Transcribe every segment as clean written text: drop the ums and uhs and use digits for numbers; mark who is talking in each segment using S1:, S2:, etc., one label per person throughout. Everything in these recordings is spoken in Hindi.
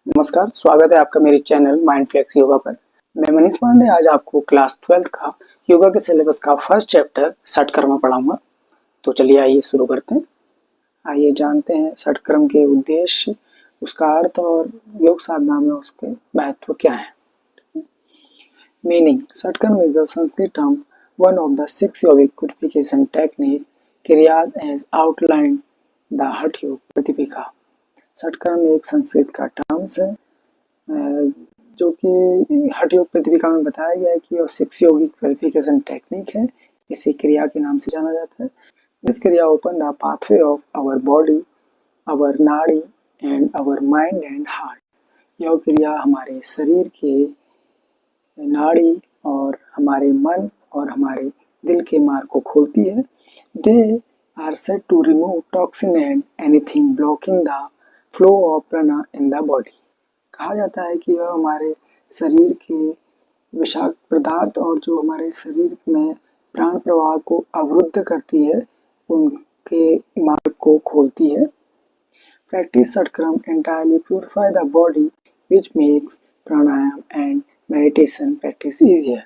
S1: नमस्कार, स्वागत है आपका मेरे चैनल माइंड फ्लेक्स योगा पर। मैं मनीष पांडे आज आपको क्लास 12th का योगा के सिलेबस का फर्स्ट चैप्टर षटकर्म पढ़ाऊंगा। तो चलिए आइए शुरू करते हैं। आइए जानते हैं षटकर्म के उद्देश्य, उसका अर्थ और योग साधना में उसके महत्व क्या है। Meaning: shatkarma is the Sanskrit term one of the 6 yogic purification technique kriyas as outline the Hatha Yoga Pradipika. षटकर्म एक संस्कृत का टर्म्स है जो कि हठ योग प्रतिपिका में बताया गया है कि यह 6 योगिक प्योरिफिकेशन टेक्निक है। इसे क्रिया के नाम से जाना जाता है। This kriya open the pathway of our body, our nadi and our mind and heart. यह क्रिया हमारे शरीर के नाड़ी और हमारे मन और हमारे दिल के मार्ग को खोलती है। They are said to remove toxin and anything blocking the flow of prana in the body. कहा जाता है कि यह हमारे शरीर के विषाक्त पदार्थ और जो हमारे शरीर में प्राण प्रवाह को अवरुद्ध करती है उनके मार्ग को खोलती है। Practice shatkarma entirely purify the body which makes pranayama and meditation practice easier।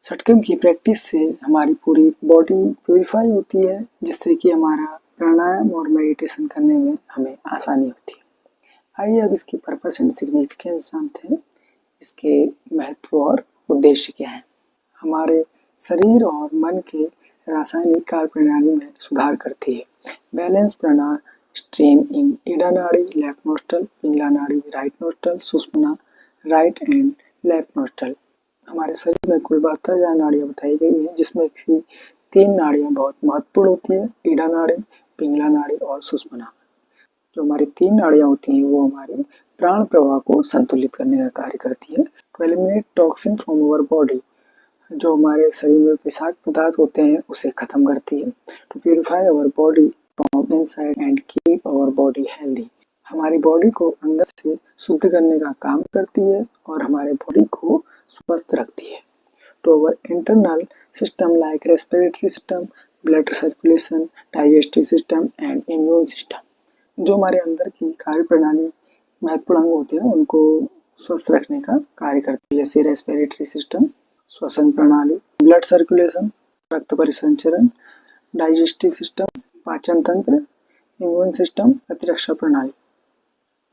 S1: षटकर्म की प्रैक्टिस से हमारी पूरी बॉडी प्यूरिफाई होती है, जिससे कि हमारा प्राणायाम और मेडिटेशन करने में हमें आसानी होती है। आइए अब इसकी पर्पस एंड सिग्निफिकेंस जानते हैं। इसके महत्व और उद्देश्य क्या है। हमारे शरीर और मन के रासायनिक कार्य प्रणाली में सुधार करती है। बैलेंस प्राणा स्ट्रीम इन ईडा नाड़ी left nostril, Pingala nadi right nostril, Sushumna right and left nostril. हमारे शरीर में कुल 72 नाड़ियाँ बताई गई है, जिसमें की 3 नाड़ियाँ बहुत महत्वपूर्ण होती है, ईडा नाड़ी, पिंगला नाड़ी और सुषुम्ना। जो हमारी 3 नाड़ियाँ होती हैं वो हमारे प्राण प्रवाह को संतुलित करने का कार्य करती है। To eliminate toxin from our body, जो हमारे शरीर में विषाक्त पदार्थ होते हैं उसे खत्म करती है। To purify our body from inside and keep our body healthy, हमारी बॉडी को अंदर से शुद्ध करने का काम करती है और हमारे बॉडी को स्वस्थ रखती है। To our internal system like respiratory system, blood circulation, digestive system and immune system, जो हमारे अंदर की कार्य प्रणाली महत्वपूर्ण अंग होते हैं उनको स्वस्थ रखने का कार्य करती है, जैसे रेस्पिरेटरी सिस्टम, श्वसन प्रणाली, ब्लड सर्कुलेशन, रक्त परिसंचरण, डाइजेस्टिव सिस्टम, पाचन तंत्र, इम्यून सिस्टम, प्रतिरक्षा प्रणाली।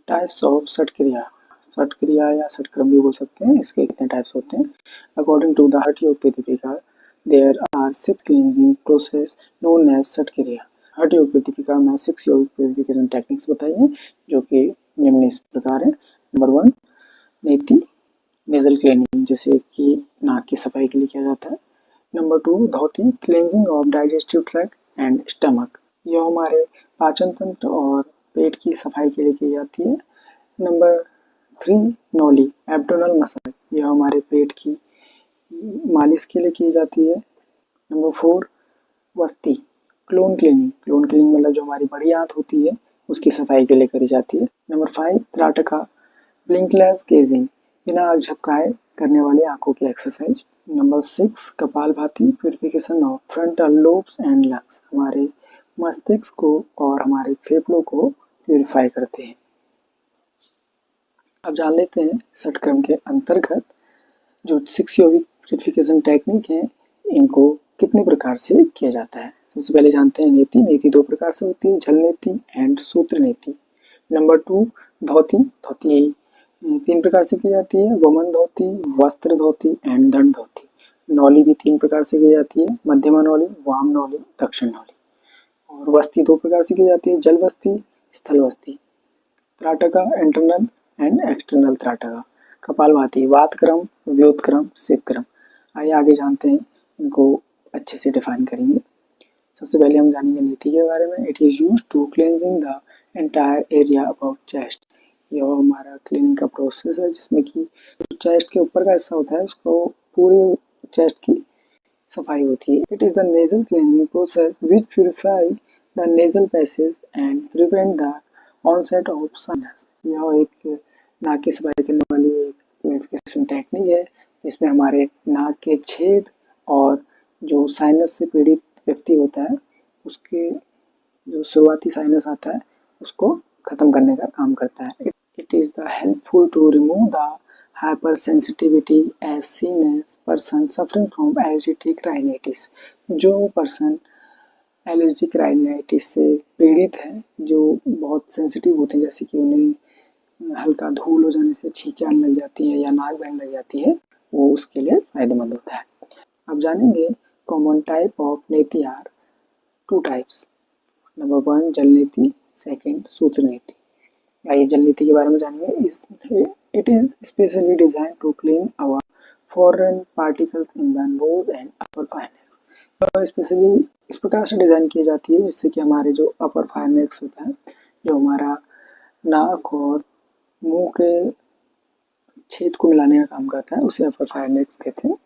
S1: टाइप्स ऑफ षट क्रिया, षट क्रिया या षटकर्म भी बोल सकते हैं। इसके कितने टाइप्स होते हैं। According to the Hatha Yoga Pradipika there are 6 cleansing process known as shat kriya. Hatha Yoga Pradipika में 6 योगिक प्यूरिफिकेशन टेक्निक्स बताई हैं, जो कि निम्न इस प्रकार है। नंबर 1 नेति नेजल क्लीनिंग, जिसे कि नाक की सफाई के लिए किया जाता है। Number 2 dhauti cleansing of digestive tract and stomach, यह हमारे पाचन तंत्र और पेट की सफाई के लिए की जाती है। नंबर 3 नौली एब्डोमिनल मसल, यह हमारे पेट की मालिश के लिए की जाती है। नंबर 4 वस्ती क्लोन क्लीनिंग, क्लोन क्लीनिंग मतलब जो हमारी बड़ी आंत होती है उसकी सफाई के लिए करी जाती है। नंबर 5 त्राटका ब्लिंकलेस गेजिंग, बिना आँख झपकाए करने वाली आंखों की exercise. Number 6 kapalbhati purification of frontal lobes and lungs, हमारे मस्तिष्क को और हमारे फेफड़ों को प्यूरिफाई करते हैं। अब जान लेते हैं षटकर्म के अंतर्गत जो 6 योगिक प्यूरिफिकेशन टेक्निक है इनको कितने प्रकार से किया जाता है। सबसे पहले जानते हैं नेति। नेति 2 प्रकार से होती है, जल नेति एंड सूत्र नेति। नंबर 2 धौती। धौती 3 प्रकार से की जाती है, वमन धौती, वस्त्र धौती एंड दंड धौती। नौली भी 3 प्रकार से की जाती है, मध्यमा नौली, वाम नौली, दक्षिण नौली। और वस्ती 2 प्रकार से की जाती है, जल वस्ती, स्थल वस्ती। त्राटका इंटरनल एंड एक्सटर्नल त्राटका। कपालभाति वातक्रम, व्योतक्रम, शिवक्रम। आइए आगे जानते हैं, इनको अच्छे से डिफाइन करेंगे। सबसे पहले हम जानेंगे नेति के बारे में। It is used to cleansing the entire area above chest, यह हमारा क्लीनिंग का प्रोसेस है जिसमें कि चेस्ट के ऊपर का हिस्सा होता है उसको पूरे चेस्ट की सफाई होती है। It is the nasal cleaning process which purify the nasal passage and prevent the onset of sinus, यह एक नाक की सफाई करने वाली एक प्यूरिफिकेशन टेक्निक है जिसमें हमारे नाक के छेद और जो साइनस से पीड़ित व्यक्ति होता है उसके जो शुरुआती साइनस आता है उसको खत्म करने का काम करता है। It is the helpful to remove the hypersensitivity as seen as person suffering from allergic rhinitis. जो पर्सन एलर्जिक राइनाइटिस से पीड़ित है, जो बहुत सेंसिटिव होते हैं, जैसे कि उन्हें हल्का धूल हो जाने से छींकें आने लग जाती है या नाक बहने लग जाती है, वो उसके लिए फायदेमंद होता है। अब जानेंगे कॉमन टाइप ऑफ नीति आर टू टाइप्स। नंबर 1 जल नीति, सेकेंड सूत्र नीति। आइए जल नीति के बारे में जानेंगे। It is specially design to clean our foreign particles in the nose and upper pharynx. Specially इस प्रकार से डिजाइन की जाती है जिससे कि हमारे जो अपर फाइनेक्स होता है, जो हमारा नाक और मुंह के छेद को मिलाने का काम करता है, उसे अपर फाइनेक्स कहते हैं।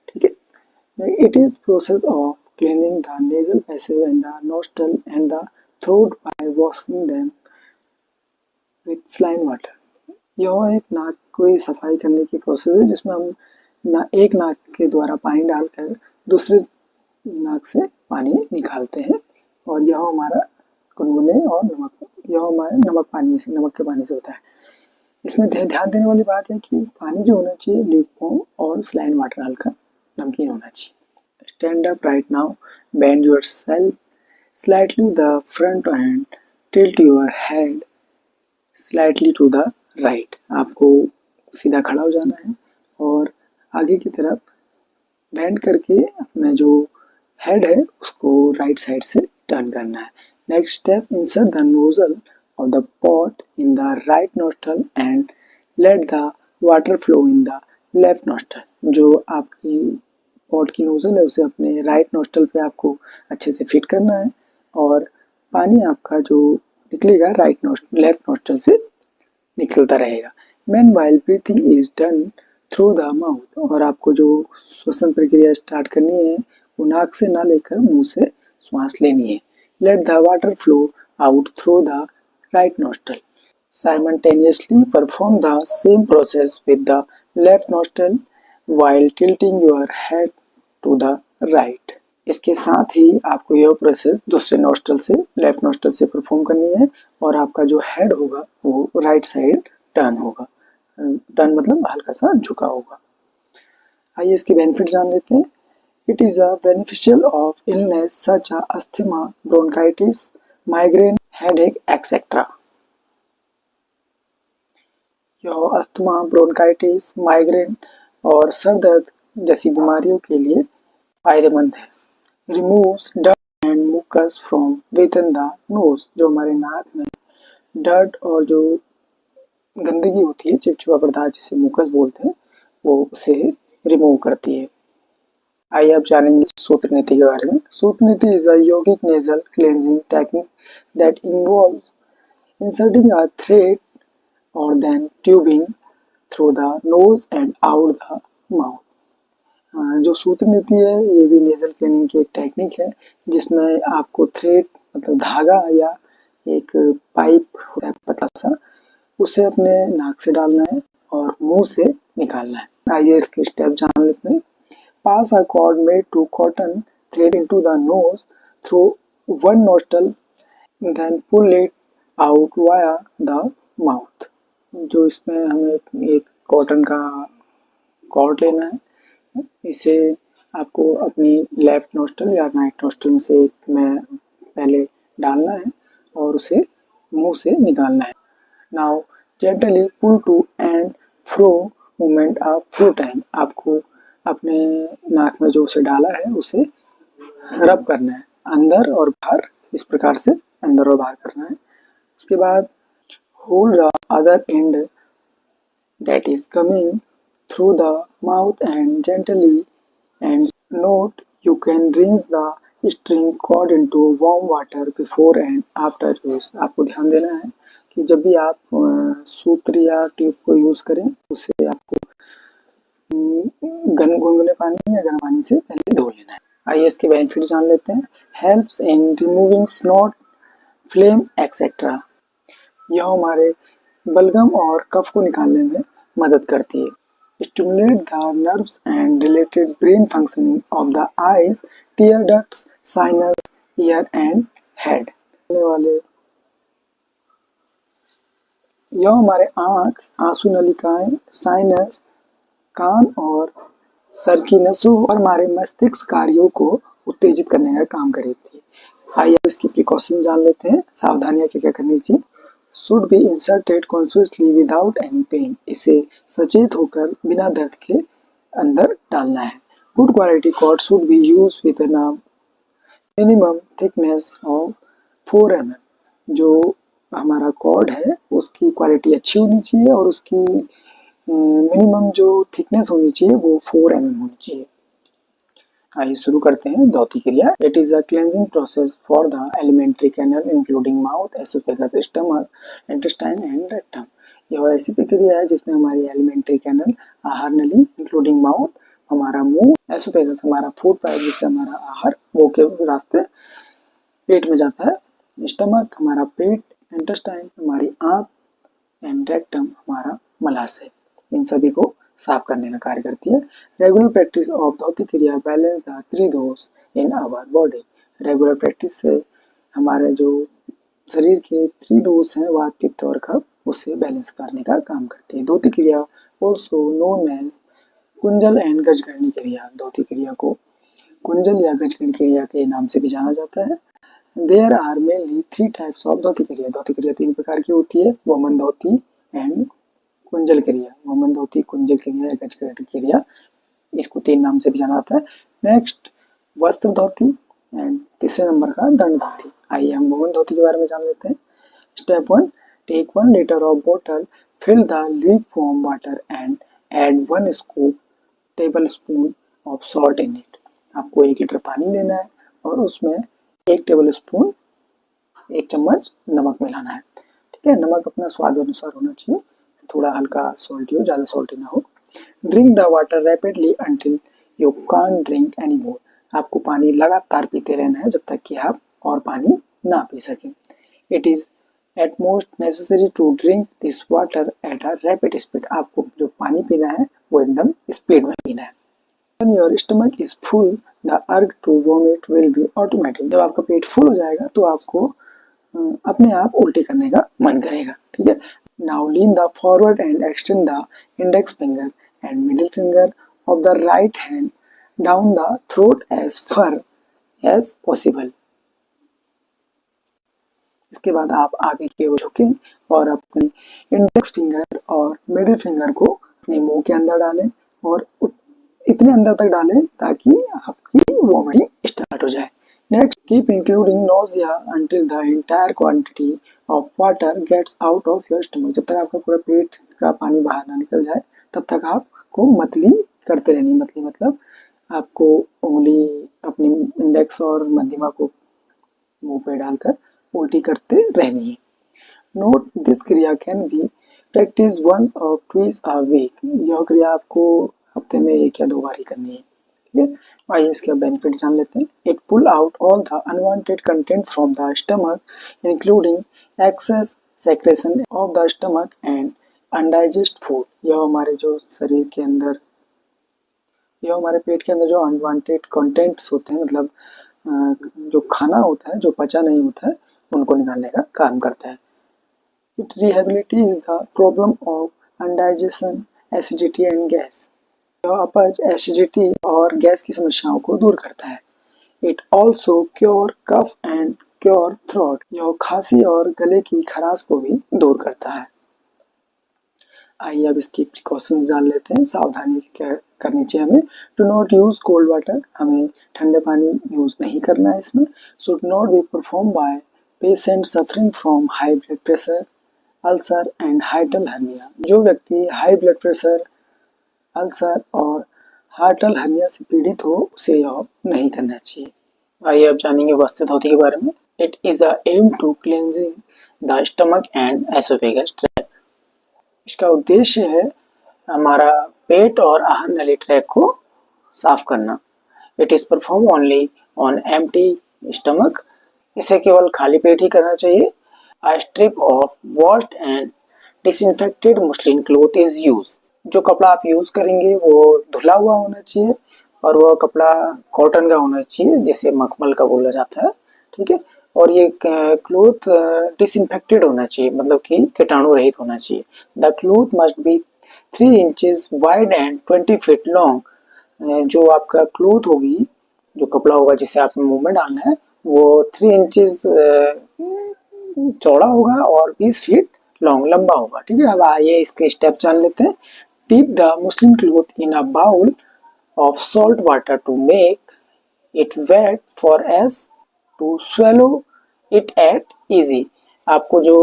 S1: ठीक है। It is process of cleaning the nasal passage and the nostril and the throat bye washing them with saline water. यह एक नाक को सफाई करने की प्रोसेस है जिसमें हम एक नाक के द्वारा पानी डालकर दूसरे नाक से पानी निकालते हैं, और यह हमारा गुनगुने और यह हमारे नमक के पानी से होता है। इसमें ध्यान देने वाली बात है कि पानी जो होना चाहिए ल्यूकवार्म और सलाइन वाटर हल्का नमकीन होना चाहिए। Stand up right now, bend yourself slightly the front and tilt your head slightly to the right. आपको सीधा खड़ा हो जाना है और आगे की तरफ बेंड करके अपना जो हेड है उसको राइट साइड से टर्न करना है। Next step, insert the nozzle of the pot in the right nostril and let the water flow in the left nostril. जो आपकी पॉट की नोजल है उसे अपने राइट नोस्ट्रल पे आपको अच्छे से फिट करना है, और पानी आपका जो निकलेगा लेफ्ट नोस्ट्रल से निकलता रहेगा। Meanwhile, breathing is done through the mouth। और आपको जो श्वसन प्रक्रिया स्टार्ट करनी है वो नाक से ना लेकर मुंह से श्वास लेनी है। Let the water flow out through the right nostril। Simultaneously perform the same process with the left nostril while tilting your head to the right। इसके साथ ही आपको यह प्रोसेस दूसरे नोस्ट्रल से लेफ्ट नोस्ट्रल से परफॉर्म करनी है, और आपका जो हेड होगा वो राइट साइड टर्न होगा। टर्न मतलब हल्का सा झुका होगा। आइए इसके बेनिफिट जान लेते हैं। It is a beneficial of illness such asthma, bronchitis, migraine, headache etcetera. यह अस्थमा, ब्रोंकाइटिस, माइग्रेन और सर दर्द जैसी बीमारियों के लिए फायदेमंद है। Removes dirt and mucus from within the nose. जो हमारे नाक में डर्ट और जो गंदगी होती है, चिपचिपा पदार्थ जिसे मुकस बोलते हैं, वो उसे रिमूव करती है। आइए अब जानेंगे सूत्र नीति के बारे में। Sutra neti is a yogic nasal cleansing technique that involves inserting a thread or then tubing through the nose and out the mouth. जो सूत्र नीति है ये भी नेजल क्लीनिंग की एक टेक्निक है जिसमें आपको थ्रेड मतलब धागा या एक पाइप होता है पतला सा, उसे अपने नाक से डालना है और मुंह से निकालना है। आइए इसके स्टेप जान लेते हैं। Pass a cord made to cotton thread into the nose through one nostril then pull it out via the mouth. जो इसमें हमें एक कॉटन का कॉर्ड लेना है, इसे आपको अपनी लेफ्ट नोस्ट्रल या राइट नोस्ट्रल में से एक में पहले डालना है और उसे मुंह से निकालना है। Now gently pull to and fro movement a few time. आपको अपने नाक में जो उसे डाला है उसे रब करना है अंदर और बाहर, इस प्रकार से अंदर और बाहर करना है। उसके बाद hold the other and that is coming through the mouth and gently and note you can rinse the string cord into warm water before and after use। आपको ध्यान देना है कि जब भी आप सूत्र या ट्यूब को यूज करें उसे आपको गुनगुने पानी या गर्म पानी से पहले धो लेना है। आइए इसके बेनिफिट जान लेते हैं। Helps in removing snout, flame etcetera. यह हमारे बलगम और कफ को निकालने में मदद करती है। Stimulate the nerves and related brain functioning of the eyes, tear ducts, sinus, ear and head. वाले यह हमारे आँख, आंसू नलिकाएं, साइनस, कान और सर की नसों और हमारे मस्तिष्क कार्यों को उत्तेजित करने का काम करती है। आइए अब इसकी प्रिकॉशन जान लेते हैं, सावधानियां क्या क्या करनी चाहिए। Should be inserted consciously without any pain, इसे सचेत होकर बिना दर्द के अंदर डालना है। Good quality cord should be use with minimum thickness of 4 mm। जो हमारा कॉर्ड है उसकी क्वालिटी अच्छी होनी चाहिए और उसकी मिनिमम जो थिकनेस होनी चाहिए वो 4 mm होनी चाहिए। आइए शुरू करते हैं dhauti kriya. It is a cleansing process for the alimentary canal including mouth, oesophagus, stomach, intestine and rectum. यह ऐसी प्रक्रिया है जिसमें हमारी एलिमेंट्री कैनल, आहार नली इंक्लूडिंग माउथ, हमारा मुंह, एसोफेगस हमारा फूड पाइप जिससे हमारा आहार मुंह के रास्ते पेट में जाता है, स्टमक हमारा पेट, इंटेस्टाइन हमारी आंत एंड रेक्टम हमारा मलाशय, इन सभी को साफ करने का कार्य करती है। रेगुलर प्रैक्टिस ऑफ धौती क्रिया balance the three dosha in our body. Regular practice से हमारे जो शरीर के थ्री दोष हैं, वात, पित्त और कफ, उसे बैलेंस करने का काम करती है। Dhauti kriya also known as kunjal and gajakarni kriya. धौती क्रिया को कुंजल या गजकर्णी क्रिया के नाम से भी जाना जाता है। There are mainly 3 types of dhauti kriya. धौती क्रिया 3 प्रकार की होती है, वमन धौती एंड कुंजल क्रिया। वमन धौती, कुंजल क्रिया या गजकर्णी क्रिया, इसको 3 नाम से भी जाना जाता है। नेक्स्ट वस्त्र धौती एंड तीसरे नंबर का दंड धौती। आइए हम वमन धौती के बारे में जान लेते हैं। Step 1, take 1 litre of bottle, fill the lukewarm water and add 1 scoop tablespoon of salt in it. आपको 1 लीटर पानी लेना है और उसमें 1 टेबल स्पून, 1 चम्मच नमक मिलाना है। ठीक है, नमक अपना स्वाद अनुसार होना चाहिए, थोड़ा हल्का सॉल्टी हो, ज़्यादा सॉल्टी ना हो। Drink the water rapidly until you can't drink any more. आपको पानी लगातार पीते रहना है जब तक कि आप और पानी ना पी सकें। It is at most necessary to drink this water at a rapid speed. आपको जो पानी पीना है वो एकदम स्पीड में पीना है। When your stomach is full, the urge to vomit will be automatic। जब आपका पेट फुल हो जाएगा तो आपको अपने आप उल्टी करने का मन करेगा। ठीक है, now lean the forward and extend the index finger and middle finger of the right hand down the throat as far as possible. इसके बाद आप आगे की ओर झुकें और अपने इंडेक्स फिंगर और मिडिल फिंगर को अपने मुंह के अंदर डालें और इतने अंदर तक डालें ताकि आपकी वोमिटिंग स्टार्ट हो जाए। Next, keep including nausea until the entire quantity of water gets out of your stomach. जब तक आपका पूरा पेट का पानी बाहर ना निकल जाए तब तक आपको मतली करते रहनी। मतली मतलब आपको उंगली अपनी इंडेक्स और मध्यमा को मुंह पे डालकर उल्टी करते रहनी है। नोट दिस क्रिया कैन बी प्रैक्टिस वंस और ट्वाइस अ वीक। यह क्रिया आपको हफ्ते में 1 या 2 बार ही करनी है। ठीक है, आइए इसके बेनिफिट जान लेते हैं। It pull out all the unwanted content from the stomach including excess secretion of the stomach and undigest food. यह हमारे जो शरीर के अंदर, यह हमारे पेट के अंदर जो अनवांटेड कंटेंट्स होते हैं, मतलब जो खाना होता है जो पचा नहीं होता है, उनको निकालने का काम करता है। It rehabilitates the problem of indigestion, acidity and gas। यह अपच, एसिडिटी और गैस की समस्याओं को दूर करता है। It also cure cough and cure throat। यह खांसी और गले की खराश को भी दूर करता है। आइए अब इसकी प्रिकॉशंस जान लेते हैं, सावधानी क्या करनी चाहिए हमें। To not use cold water, हमें ठंडे पानी यूज नहीं करना है इसमें। Should not be perform by patient suffering from high blood pressure, ulcer and hiatal hernia. जो व्यक्ति हाई ब्लड प्रेशर, अल्सर और हार्टल हर्निया से पीड़ित हो उसे यह नहीं करना चाहिए। आइए अब जानेंगे वस्त्र धोती के बारे में। It is a aim to cleansing the stomach and oesophagus tract. इसका उद्देश्य है हमारा पेट और आहार नली ट्रैक को साफ करना। It is perform only on empty stomach. इसे केवल खाली पेट ही करना चाहिए। A strip of washed and disinfected muslin cloth is used। जो कपड़ा आप यूज करेंगे वो धुला हुआ होना चाहिए और वह कपड़ा कॉटन का होना चाहिए जिसे मखमल का बोला जाता है। ठीक है, और ये क्लोथ डिसइंफेक्टेड होना चाहिए, मतलब कि कीटाणु रहित होना चाहिए। The cloth must be 3 inches wide and 20 feet long. जो आपका क्लोथ होगी, जो कपड़ा होगा जिसे आपने मुंह में डालना है, वो 3 इंचेस चौड़ा होगा और 20 फीट लॉन्ग, लंबा होगा। ठीक है, अब आइए इसके स्टेप जान लेते हैं। Dip the muslin cloth in a bowl of salt water to make it wet for us to swallow it at easy। आपको जो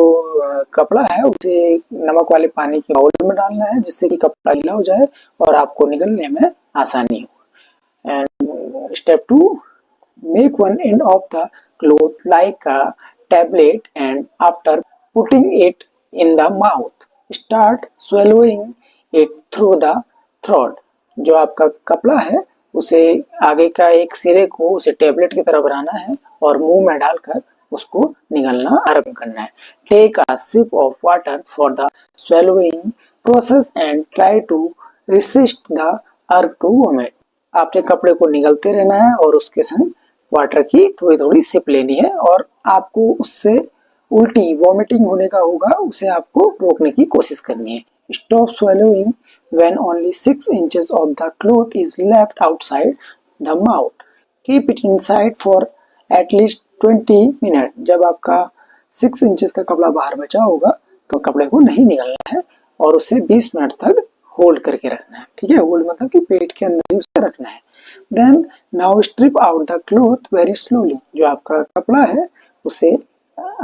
S1: कपड़ा है उसे नमक वाले पानी के बाउल में डालना है, जिससे कि कपड़ा गीला हो जाए और आपको निगलने में आसानी हो। And step 2, make one end of the cloth like a tablet and after putting it in the mouth start swallowing it through the throat। जो आपका कपड़ा है उसे आगे का एक सिरे को उसे टेबलेट की तरह बनाना है और मुंह में डालकर उसको निगलना आरंभ करना है। Take a sip of water for the swallowing process and try to resist the urge to vomit। आपने कपड़े को निगलते रहना है और उसके संग वाटर की थोड़ी थोड़ी सिप लेनी है, और आपको उससे उल्टी वॉमिटिंग होने का होगा, उसे आपको रोकने की कोशिश करनी है। Stop swallowing when only 6 inches of the cloth is left outside the mouth। Keep it inside for at least 20 minutes। जब आपका 6 इंचेस का कपड़ा बाहर बचा होगा तो कपड़े को नहीं निगलना है और उसे 20 मिनट तक होल्ड करके रखना है। ठीक है, होल्ड मतलब कि पेट के अंदर ही उसे रखना है। Then now strip out the cloth very slowly. जो आपका कपड़ा है उसे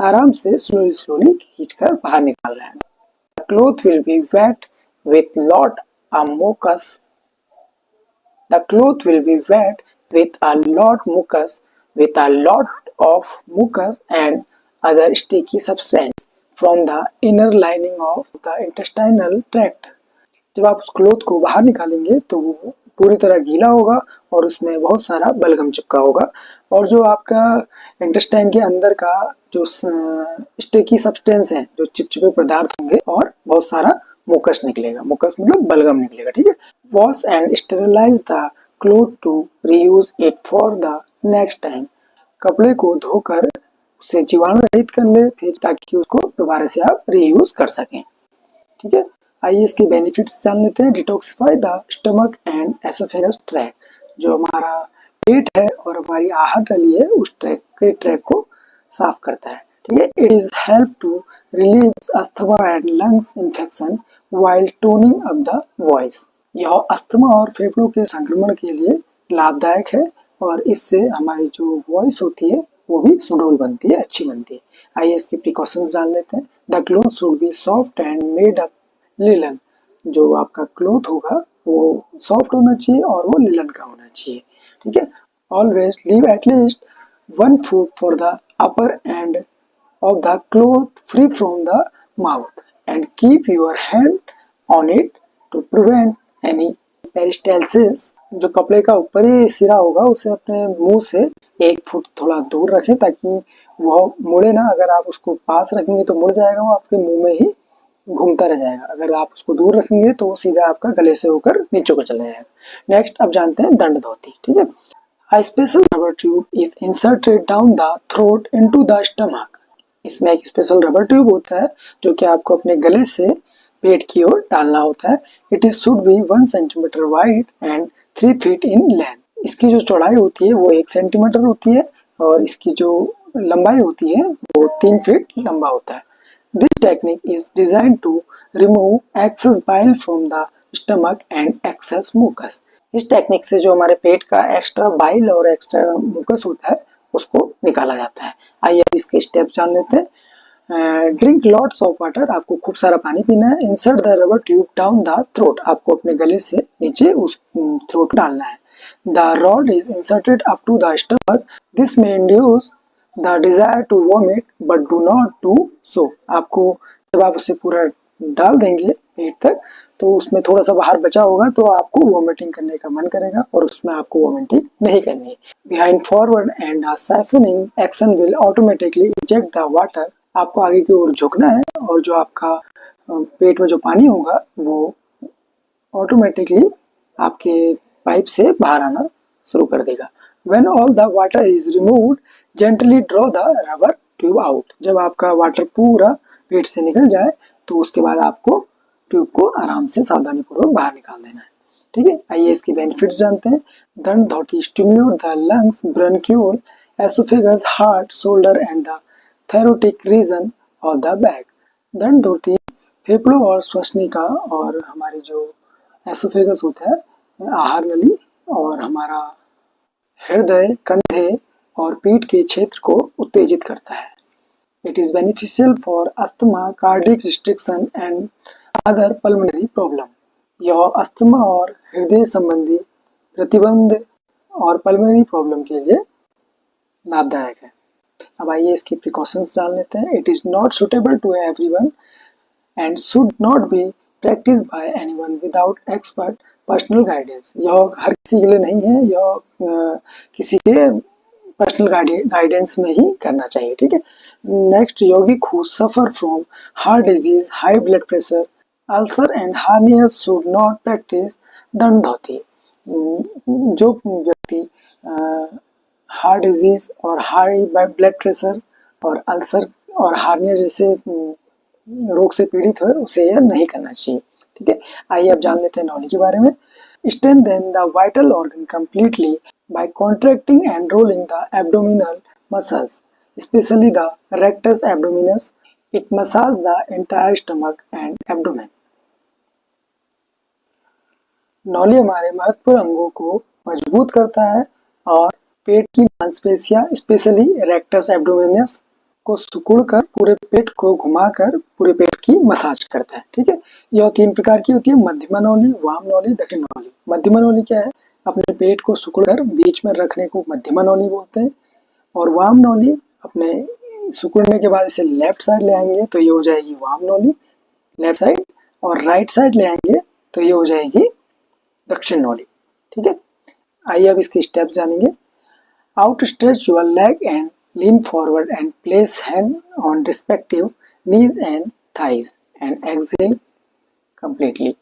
S1: आराम से स्लोली स्लोली खींचकर बाहर निकालना है। The cloth will be wet with lot of mucus। The cloth will be wet with a lot of mucus and other sticky substance from the inner lining of the intestinal tract। जब आप उस क्लोथ को बाहर निकालेंगे तो वो पूरी तरह गीला होगा और उसमें बहुत सारा बलगम चिपका होगा, और जो आपका इंटेस्टाइन के अंदर का जो स्टिकी सब्सटेंस है, जो चिपचिपे पदार्थ होंगे, और बहुत सारा मुकस निकलेगा। मुकस मतलब बलगम निकलेगा। ठीक है, wash and sterilise the cloth to reuse it for the next time. कपड़े को धोकर उसे जीवाणु रहित कर ले फिर, ताकि उसको दोबारा से आप रीयूज कर सकें। ठीक है, आइए इसके बेनिफिट्स जान लेते हैं। Detoxify the stomach and oesophagus track. जो हमारा पेट है और हमारी आहार नली है, उस ट्रैक को साफ करता है। ठीक है, it is help to relieve asthma and lungs infection while toning up the voice. यह अस्थमा और फेफड़ों के संक्रमण के लिए लाभदायक है और इससे हमारी जो वॉइस होती है वो भी सुडौल बनती है, अच्छी बनती है। आइए इसके प्रिकॉशंस जान लेते हैं। The cloth should be soft and made up linen. जो आपका क्लोथ होगा वो सॉफ्ट होना चाहिए और वो लिलन का होना चाहिए। ठीक है, always leave at least 1 foot for the upper and of the cloth free from the mouth and keep your hand on it to prevent any peristalsis। जो कपड़े का ऊपरी सिरा होगा उसे अपने मुंह से 1 फुट थोड़ा दूर रखें, ताकि वह मुड़े ना। अगर आप उसको पास रखेंगे तो मुड़ जाएगा, वो आपके मुंह में ही घूमता रह जाएगा। अगर आप उसको दूर रखेंगे तो वो सीधा आपका गले से होकर नीचे को चला जाएगा। नेक्स्ट अब जानते हैं दंड धोती। ठीक है, a special rubber tube is inserted down the throat into the stomach। इसमें एक स्पेशल रबर ट्यूब होता है जो कि आपको अपने गले से पेट की ओर डालना होता है। It is should be 1 centimetre wide and 3 feet in length. इसकी जो चौड़ाई होती है वो 1 सेंटीमीटर होती है और इसकी जो लंबाई होती है वो 3 फीट लंबा होता है। This technique is design to remove excess bile from the stomach and excess mucus. इस टेक्निक से जो हमारे पेट का एक्स्ट्रा बाइल और एक्स्ट्रा मुकस होता है उसको निकाला जाता है। आइए अब इसके स्टेप जान लेते हैं। Drink lots of water. आपको खूब सारा पानी पीना है। Insert the rubber tube down the throat. आपको अपने गले से नीचे उस थ्रोट डालना है। The rod is inserted up to the stomach. This may induce the desire to vomit but do not do so. आपको जब आप उसे पूरा डाल देंगे पेट तक तो उसमें थोड़ा सा बाहर बचा होगा तो आपको वॉमिटिंग करने का मन करेगा और उसमें आपको वॉमिटिंग नहीं करनी है। Behind forward and siphoning action will automatically inject the water. आपको आगे की ओर झुकना है और जो आपका पेट में जो पानी होगा वो ऑटोमेटिकली आपके पाइप से बाहर आना शुरू कर देगा। When all the water is removed, gently draw the rubber tube out. जब आपका वाटर पूरा पेट से निकल जाए तो उसके बाद आपको ट्यूब को आराम से सावधानी पूर्वक बाहर निकाल देना है। ठीक है, आइए इसकी बेनिफिट्स जानते हैं। Danda dhauti stimulate the lungs, bronchiole, oesophagus, heart, shoulder and the thoracic region of the back. दंड धौती फेफड़ों और श्वसनिका और हमारी जो एसोफेगस होता है, आहार नली, और हमारा हृदय, कंधे और पीठ के क्षेत्र को उत्तेजित करता है। It is beneficial for asthma, cardiac restriction and other pulmonary problem. यह अस्थमा और हृदय संबंधी प्रतिबंध और पल्मोनरी प्रॉब्लम के लिए लाभदायक है। अब आइए इसकी प्रिकॉशंस जान लेते हैं। It is not suitable to everyone and should not be practiced by anyone without expert personal guidance। यह हर किसी के लिए नहीं है, यह किसी के पर्सनल गाइडेंस में ही करना चाहिए। ठीक है, next, yogic who suffer from heart disease, high blood pressure, ulcer and hernias should not practice danda dhauti. जो व्यक्ति हार्ट डिजीज और हाई ब्लड प्रेशर और अल्सर और हार्निया जैसे रोग से पीड़ित है उसे यह नहीं करना चाहिए। ठीक है, आइए अब जान लेते हैं नॉली के बारे में। Strengthen the vital organ completely by contracting and rolling the abdominal muscles, specially the rectus abdominis. It massage the entire stomach and abdomen. नॉली हमारे महत्वपूर्ण अंगों को मजबूत करता है और पेट की मांसपेशियां, स्पेशली रेक्टस एब्डोमिनस को सिकुड़कर पूरे पेट को घुमाकर पूरे पेट की मसाज करता है। ठीक है, यह 3 प्रकार की होती है, मध्यमा नौली, वाम नौली, दक्षिण नौली। मध्यमा नौली क्या है? अपने पेट को सिकुड़कर बीच में रखने को मध्यमा नौली बोलते हैं। और वाम नौली अपने सिकुड़ने के बाद इसे लेफ्ट साइड ले आएंगे तो ये हो जाएगी वाम नौली, लेफ्ट साइड, और राइट साइड ले आएंगे तो ये हो जाएगी दक्षिण नौली। ठीक है, आइए अब इसके स्टेप्स जानेंगे। Out stretch your leg and lean forward and place hand on respective knees and thighs and exhale completely।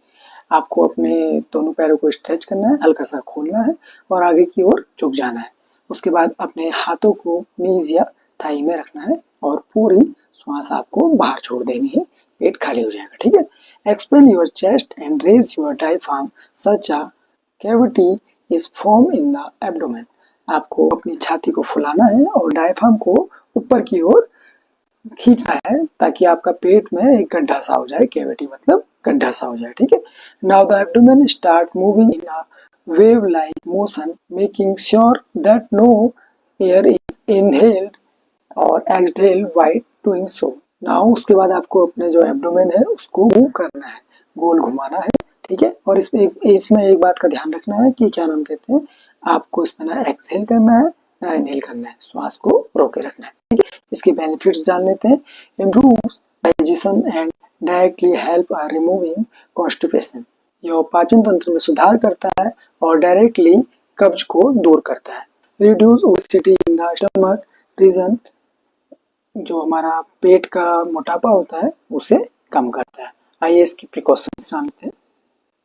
S1: आपको अपने दोनों पैरों को स्ट्रेच करना है, हल्का सा खोलना है और आगे की ओर झुक जाना है। उसके बाद अपने हाथों को नीज या थाई में रखना है और पूरी श्वास आपको बाहर छोड़ देनी है, पेट खाली हो जाएगा। ठीक है, expand your chest and raise your diaphragm such a cavity is form in the abdomen. आपको अपनी छाती को फुलाना है और डायफ्राम को ऊपर की ओर खींचना है ताकि आपका पेट में एक गड्ढा सा हो जाए, कैविटी मतलब गड्ढा सा हो जाए। ठीक है, now the abdomen start moving in a wave like motion, making sure that no air is inhaled or exhaled while doing so. Now उसके बाद आपको अपने जो एब्डोमेन है उसको मूव करना है, गोल घुमाना है। ठीक है, और इसमें एक बात का ध्यान रखना है कि क्या नाम कहते हैं, आपको इसमें ना एक्सहेल करना है ना इनहेल करना है, श्वास को रोके रखना है। ठीक है, इसके बेनिफिट्स जान लेते हैं। Improves digestion and directly help removing constipation. यह पाचन तंत्र में सुधार करता है और डायरेक्टली कब्ज को दूर करता है। Reduce obesity in the stomach region, जो हमारा पेट का मोटापा होता है उसे कम करता है। आइए इसकी प्रिकॉशंस जानते हैं।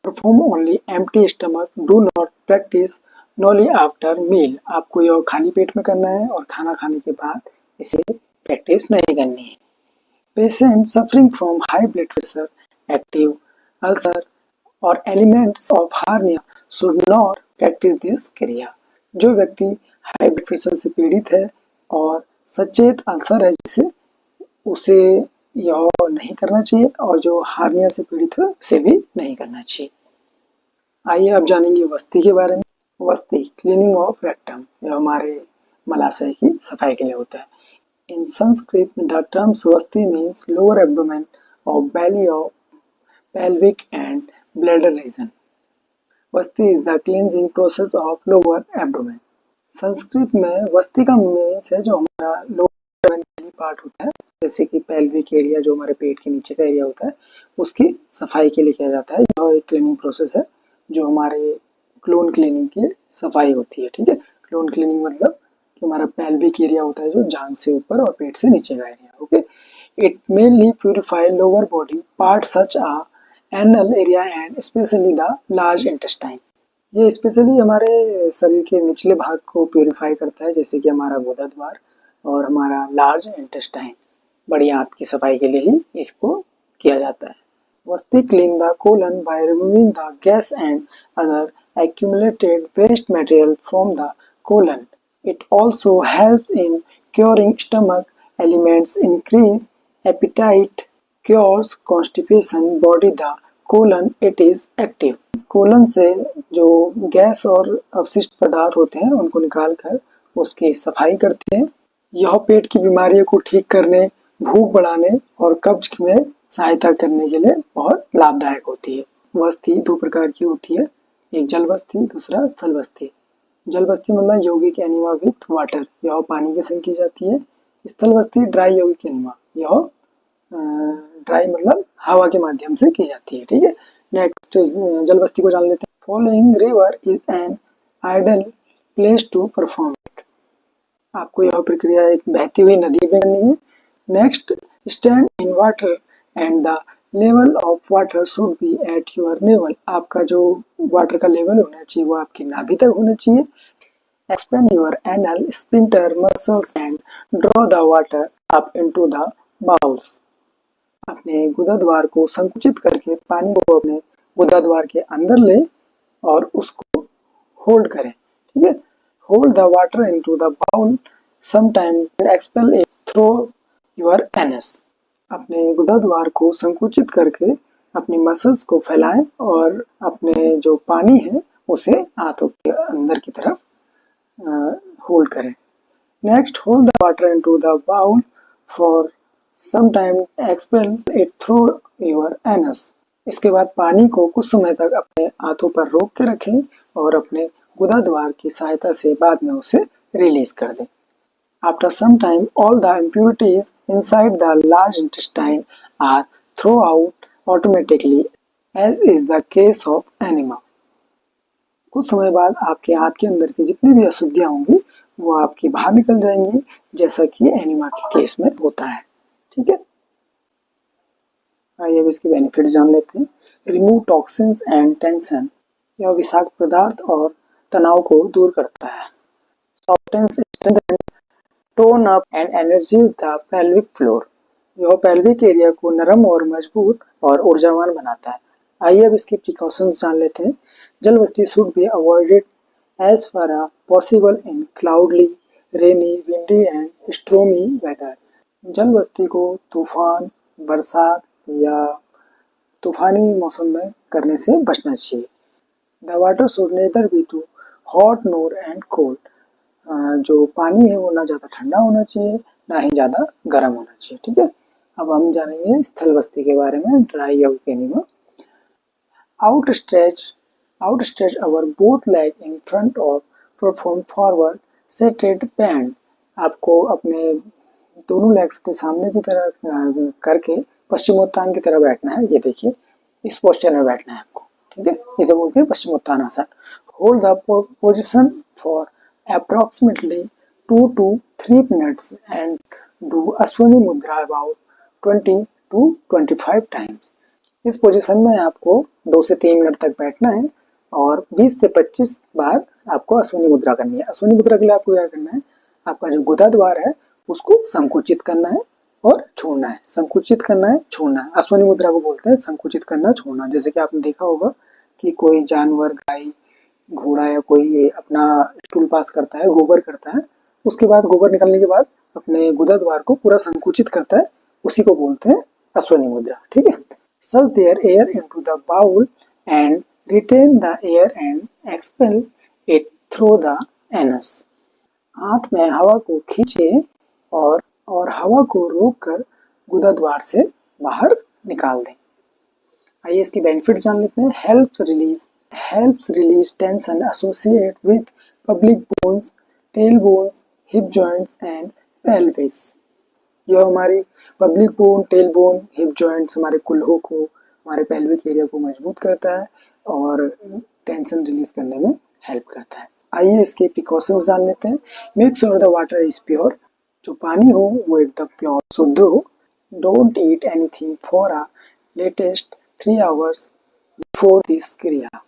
S1: Perform only empty stomach, do not practice nauli after meal. आपको यह खाली पेट में करना है और खाना खाने के बाद इसे प्रैक्टिस नहीं करनी है। Patient suffering from high blood pressure, active ulcer or elements of hernia should not practice this kriya. जो व्यक्ति हाई ब्लड प्रेशर से पीड़ित है और सचेत अल्सर है जिसे, उसे यह नहीं करना चाहिए, और जो हार्निया से पीड़ित है उसे भी नहीं करना चाहिए। आइए अब जानेंगे वस्ती के बारे में। वस्ती, क्लीनिंग ऑफ रेक्टम, यह हमारे मलाशय की सफाई के लिए होता है। इन संस्कृत में द टर्म्स वस्ती means lower abdomen of belly of pelvic and bladder region। वस्ती is the cleansing process of lower abdomen. Sanskrit में वस्ती का मीन्स है जो हमारा लोअर एब्डोमेन पार्ट होता है, जैसे कि पेल्विक एरिया जो हमारे पेट के नीचे का एरिया होता है, उसकी सफाई के लिए किया जाता है। यह एक क्लीनिंग प्रोसेस है जो हमारे क्लोन क्लीनिंग की सफाई होती है। ठीक है, क्लोन क्लीनिंग मतलब कि हमारा पेल्विक एरिया होता है जो जांघ से ऊपर और पेट से नीचे का area. Okay, it mainly purify lower body part such a anal area and specially the large intestine. ये स्पेशली हमारे शरीर के निचले भाग को प्यूरिफाई करता है, जैसे कि हमारा गुदा द्वार और हमारा लार्ज इंटेस्टाइन। बड़ी आंत की सफाई के लिए ही इसको किया जाता है। वस्ती clean the colon by removing the gas and other accumulated waste material from the colon. It also helps in curing stomach ailments, increase appetite, cures constipation, body the colon it is active. Colon से जो गैस और अवशिष्ट पदार्थ होते हैं उनको निकालकर उसकी सफाई करते हैं। यह पेट की बीमारियों को ठीक करने, भूख बढ़ाने और कब्ज में सहायता करने के लिए बहुत लाभदायक होती है। वस्ती दो प्रकार की होती है, एक जल बस्ती, दूसरा स्थल बस्ती। जल बस्ती मतलब यौगिक एनिमा विथ वाटर, यह पानी के संग की जाती है। स्थल बस्ती ड्राई यौगिक एनिमा, यह ड्राई मतलब हवा के माध्यम से की जाती है। ठीक है, नेक्स्ट जल बस्ती को जान लेते हैं। Following river is an ideal place to perform it. आपको यह प्रक्रिया एक बहती हुई नदी में करनी है। Next, stand in water and the level of water should be at your naval. आपका जो वाटर का लेवल होना चाहिए वो आपकी नाभि तक होना चाहिए। Expand your anal sphincter muscles and draw the water up into the bowls. अपने गुदा द्वार को संकुचित करके पानी को अपने गुदा द्वार के अंदर ले और उसको होल्ड करें। ठीक है, hold the water into the bowl sometime expel it through your anus. अपने गुदा द्वार को संकुचित करके अपनी मसल्स को फैलाएं और अपने जो पानी है उसे आंतों के अंदर की तरफ होल्ड करें। Next, hold the water into the bowl for some time expel it through your anus. इसके बाद पानी को कुछ समय तक अपने आंतों पर रोक के रखें और अपने गुदा द्वार की सहायता से बाद में उसे रिलीज कर दें। After some time, all the impurities inside the large intestine are thrown out automatically, as is the case of enema. कुछ समय बाद आपके आंत के अंदर की जितनी भी अशुद्धियां होंगी वो आपकी बाहर निकल जाएंगी, जैसा कि एनिमा के केस में होता है। ठीक है, आइए अब इसके बेनिफिट जान लेते हैं। रिमूव टॉक्सिन्स एंड टेंशन, यह विषाक्त पदार्थ और तनाव को दूर करता है। Softens, strengthen, tone up and energies the pelvic floor, यह पेल्विक एरिया को नरम और मजबूत और ऊर्जावान बनाता है। आइए अब इसके प्रिकॉशंस जान लेते हैं। Jal basti should be avoided as far as possible in cloudy, rainy, windy and stormy weather. जल बस्ती को तूफान, बरसात या तूफानी मौसम में करने से बचना चाहिए। The water should neither be too hot nor and cold, जो पानी है वो ना ज़्यादा ठंडा होना चाहिए ना ही ज़्यादा गर्म होना चाहिए। ठीक है, अब हम जानेंगे स्थल बस्ती के बारे में, ड्राई यौगिक enema. Outstretch our both leg in front of perform forward seated bend। आपको अपने दोनों लेग्स के सामने की तरह करके पश्चिमोत्तान की तरह बैठना है। ये देखिए, इस पोस्चर में बैठना है आपको। ठीक है, इसे बोलते हैं Paschimottanasana. Hold the position for approximately 2 to 3 minutes and do Ashwani मुद्रा about 20 to 25 times। इस पोजीशन में आपको 2 से 3 मिनट तक बैठना है और 20 से 25 बार आपको अश्वनी मुद्रा करनी है। अश्वनी मुद्रा के लिए आपको क्या करना है, आपका जो गुदा द्वार है उसको संकुचित करना है और छोड़ना है, संकुचित करना है, छोड़ना है। अश्वनी मुद्रा को बोलते हैं संकुचित करना, छोड़ना। जैसे कि आपने देखा होगा कि कोई जानवर, गाय, घोड़ा या कोई अपना स्टूल पास करता है, गोबर करता है, उसके बाद गोबर निकलने के बाद अपने गुदा द्वार को पूरा संकुचित करता है, उसी को बोलते हैं अश्वनी मुद्रा। ठीक है, suck their air into the bowl and retain the air and expel it through the anus। हाथ में हवा को खींचे और हवा को रोककर गुदा द्वार से बाहर निकाल दें। आइए इसकी बेनिफिट जान लेते हैं। helps release tension associated with public bones, tailbones, hip joints and pelvis। यह हमारी public bone, tail bone, hip joints, हमारे कुल्हों को, हमारे पेल्विक एरिया को मजबूत करता है और टेंशन रिलीज करने में हेल्प करता है। आइए इसके प्रिकॉशंस जान लेते हैं। Make sure the water is pure, जो पानी हो वो एकदम प्योर, शुद्ध हो। Don't eat anything for a latest 3 hours before this क्रिया।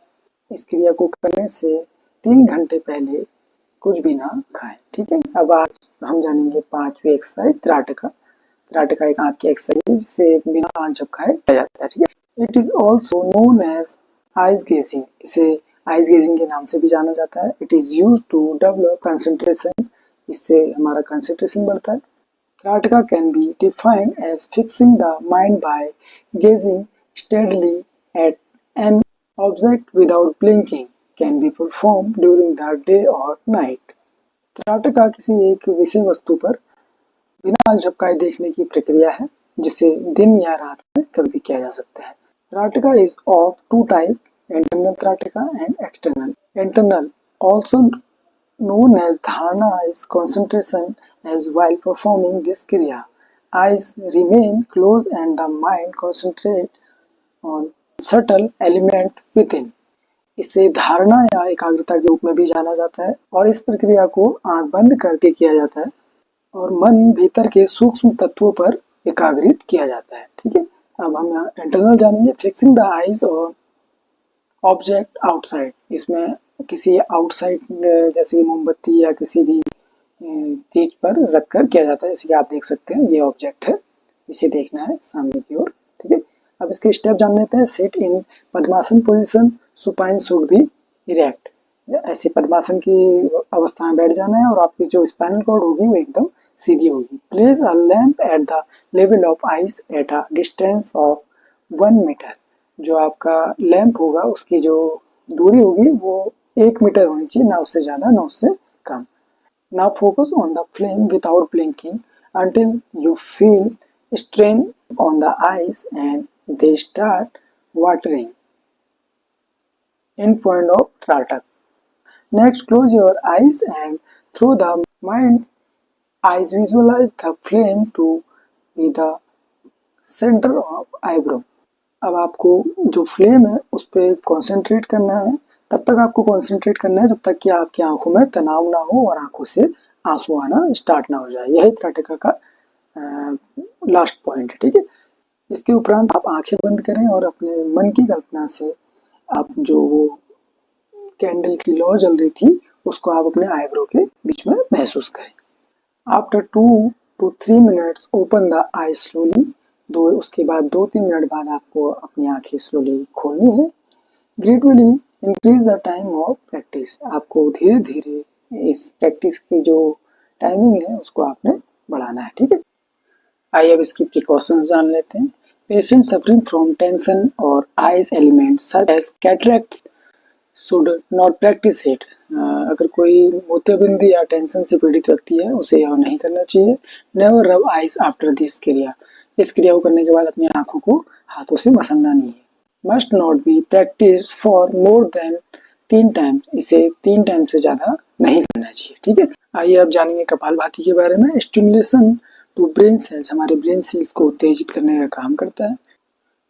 S1: इस क्रिया को करने से 3 घंटे पहले कुछ भी ना खाएं। ठीक है, अब आज हम जानेंगे 5वीं एक्सरसाइज त्राटका। त्राटका एक आंख की एक्सरसाइज जिसे बिना आंख झपकाए किया जाता है। ठीक है, it is also known as eyes gazing. इसे आइज गेजिंग के नाम से भी जाना जाता है। It is use to develop concentration. इससे हमारा कंसंट्रेशन बढ़ता है। Trataka can be defined as fixing the mind by gazing steadily at an object without blinking, can be performed during the day or night. त्राटका किसी एक विषय वस्तु पर बिना आंख झपकाए देखने की प्रक्रिया है जिसे दिन या रात में कभी भी किया जा सकता है। Trataka is of two type, internal trataka and external. Internal, also known as dharana, is concentration as while performing this kriya. Eyes remain closed and the mind concentrate on subtle element within. इसे धारणा या एकाग्रता के रूप में भी जाना जाता है और इस प्रक्रिया को आंख बंद करके किया जाता है और मन भीतर के सूक्ष्म तत्वों पर एकाग्रित किया जाता है। ठीक है, अब हम यहाँ इंटरनल जानेंगे। फिक्सिंग द आइज और ऑब्जेक्ट आउटसाइड। इसमें किसी आउटसाइड जैसे मोमबत्ती या किसी भी चीज पर रखकर किया जाता है। जैसे कि आप देख सकते हैं ये ऑब्जेक्ट है, इसे देखना है सामने की ओर। ठीक है, अब इसके स्टेप जान लेते हैं। Sit in padmasana position, supine should be erect. ऐसे पद्मासन की अवस्था में बैठ जाना है और आपकी जो स्पाइनल कॉर्ड होगी वो एकदम सीधी होगी। Place a lamp at the level of eyes at a distance of 1 metre. जो आपका लैंप होगा उसकी जो दूरी होगी वो 1 मीटर होनी चाहिए, ना उससे ज्यादा ना उससे कम। Now focus on the flame without blinking until you feel strain on the eyes and they start watering. End point of Tratak. Next, close your eyes and through the mind's eyes visualize the flame to be the center of eyebrow. अब आपको जो फ्लेम है उस पर कॉन्सेंट्रेट करना है। तब तक आपको कॉन्सेंट्रेट करना है जब तक कि आपकी आंखों में तनाव ना हो और आंखों से आंसू आना स्टार्ट ना हो जाए। यही त्राटका का लास्ट पॉइंट है। ठीक है, इसके उपरांत आप आंखें बंद करें और अपने मन की कल्पना से आप जो वो कैंडल की लौ जल रही थी उसको आप अपने आईब्रो के बीच में महसूस करें। After 2 to 3 minutes open the I slowly. उसके बाद 2-3 मिनट बाद आपको अपनी आंखें स्लोली खोलनी है। Gradually increase the time of practice. आपको धीरे धीरे इस प्रैक्टिस की जो टाइमिंग है उसको आपने बढ़ाना है। ठीक है, आइए अब इसकी प्रिकॉशंस जान लेते हैं। पेशेंट सफरिंग फ्रॉम टेंशन और eyes ailment such as cataract should not practice it. अगर कोई मोतियाबिंदी या टेंशन से पीड़ित व्यक्ति है उसे यह नहीं करना चाहिए। नेवर रब आइज आफ्टर दिस क्रिया। इस क्रिया को करने के बाद अपनी आंखों को हाथों से मसलना नहीं है। Must not be practice for more than 3 times. इसे 3 टाइम से ज्यादा नहीं करना चाहिए। ठीक है, आइए अब जानेंगे कपालभाति के बारे में। स्टिमुलेशन टू ब्रेन सेल्स, हमारे ब्रेन सेल्स को उत्तेजित करने का काम करता है।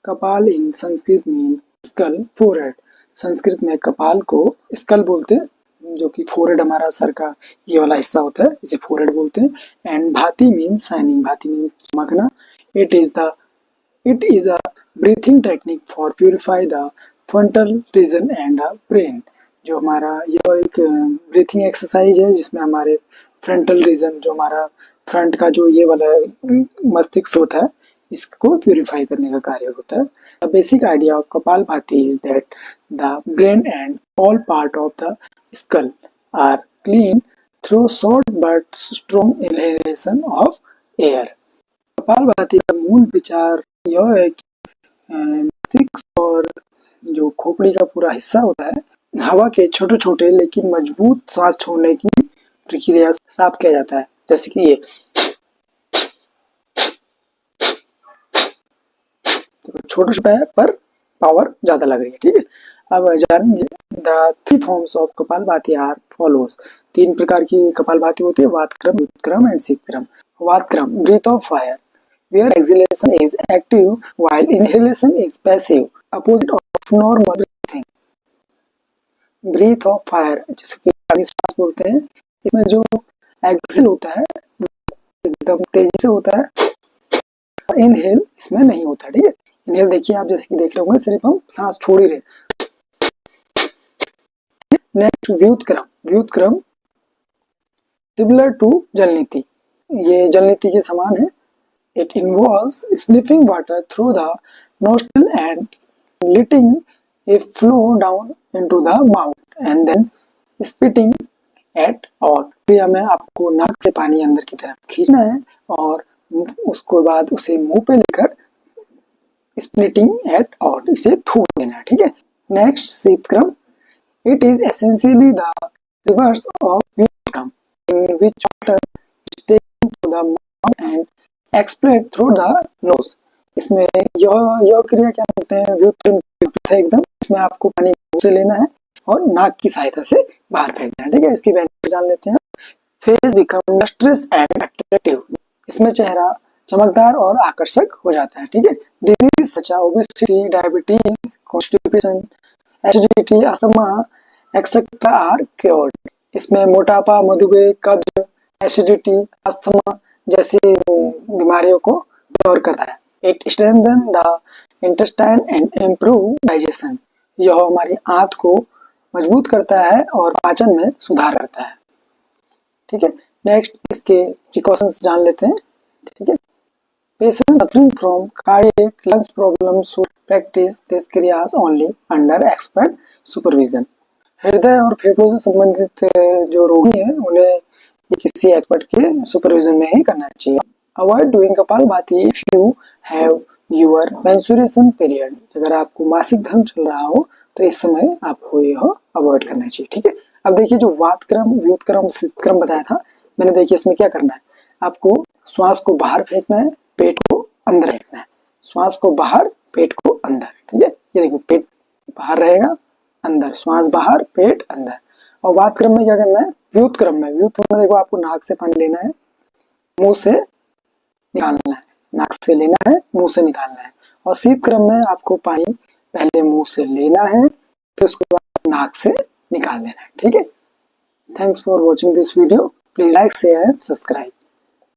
S1: Kapal in Sanskrit mean skull, forehead. Sanskrit में कपाल को स्कल बोलते हैं, जो कि फोरहेड हमारा सर का ये वाला हिस्सा होता है, इसे फोरहेड बोलते हैं। एंड भाति मीन शाइनिंग, भाति mean चमकना। It is a breathing technique for purify the frontal region and the brain. जो हमारा यह एक ब्रीथिंग एक्सरसाइज है जिसमें हमारे फ्रंटल रीजन, जो हमारा फ्रंट का जो ये वाला मस्तिष्क होता है, इसको प्यूरिफाई करने का कार्य होता है। The basic idea of Kapalbhati is that the brain and all part of the skull are clean through short but strong inhalation of air. Kapalbhati का मूल विचार यह है कि मस्तिष्क और जो खोपड़ी का पूरा हिस्सा होता है, हवा के छोटे छोटे लेकिन मजबूत सांस छोड़ने की प्रक्रिया साफ किया जाता है। जैसे कि ये छोटा छोटा है पर पावर ज्यादा लग रही है। ठीक है, अब जानेंगे the 3 forms of kapalbhati are follows. 3 प्रकार की कपालभाति होती है, वातक्रम, युतक्रम एंड शीतक्रम। Vatkrama, breath of fire, where exhalation is active while inhalation is passive, opposite of normal breathing. Breath of fire, जिसे कि पानी श्वास बोलते हैं, इसमें जो एक्सेल होता है एकदम तेजी से होता है और इनहेल इसमें नहीं होता। ठीक है, इनहेल देखिए आप जैसे कि देख रहे होंगे, सिर्फ हम सांस छोड़ ही रहे, नेक्स्ट व्युत्क्रम। व्युत्क्रम सिमिलर टू जल नीति, ये जल नीति के समान है। It involves sniffing water through the nostril and letting it flow down into the mouth and then spitting at out। क्रिया में आपको नाक से पानी अंदर की तरफ खींचना है और उसके बाद उसे मुंह पे लेकर स्प्लिटिंग एट आउट, इसे थूक देना है, ठीक है। Next sheetkrama. It is essentially the reverse of vyutkrama in which water is taken to the mouth and expelled through the nose। इसमें यह क्रिया क्या करते हैं, व्युत्क्रम है एकदम, इसमें आपको पानी मुंह से लेना है और नाक की सहायता से बाहर फेंकना है, ठीक है। इसकी बेनिफिट जान लेते हैं। Face become lustrous and attractive, इसमें चेहरा चमकदार और आकर्षक हो जाता है, ठीक है। Disease such as obesity, diabetes, constipation, acidity, asthma etcetera are cured. इसमें मोटापा, मधुमेह, कब्ज, एसिडिटी, अस्थमा जैसी बीमारियों को क्योर करता है। It strengthen the intestine and improve digestion, यह हमारी आंत को मजबूत करता है और पाचन में सुधार करता है, ठीक है। नेक्स्ट इसके प्रिकॉशंस जान लेते हैं, ठीक है। Patient suffering from cardiac lungs problem should practice this क्रियाज only under expert supervision. हृदय और फेफड़ों से संबंधित जो रोगी हैं उन्हें ये किसी एक्सपर्ट के सुपरविजन में ही करना चाहिए। Avoid doing kapalbhati if you have your menstruation period, अगर आपको मासिक धर्म चल रहा हो तो इस समय आपको यह अवॉइड करना चाहिए, ठीक है। अब देखिए जो वातक्रम, व्युत्क्रम, शीतक्रम बताया था मैंने, देखिए इसमें क्या करना है, आपको श्वास को बाहर फेंकना है, पेट को अंदर फेंकना है। श्वास को बाहर, पेट को अंदर, ठीक है। ये देखिए पेट बाहर रहेगा, अंदर, श्वास बाहर, पेट अंदर। और वातक्रम में क्या करना है, व्युत्क्रम में देखो आपको नाक से पानी लेना है, मुंह से निकालना है, नाक से लेना है, मुंह से निकालना है। और शीतक्रम में आपको पानी पहले मुंह से लेना है, फिर उसके बाद नाक से निकाल देना है, ठीक है। Thanks for watching this video, please like, share and subscribe.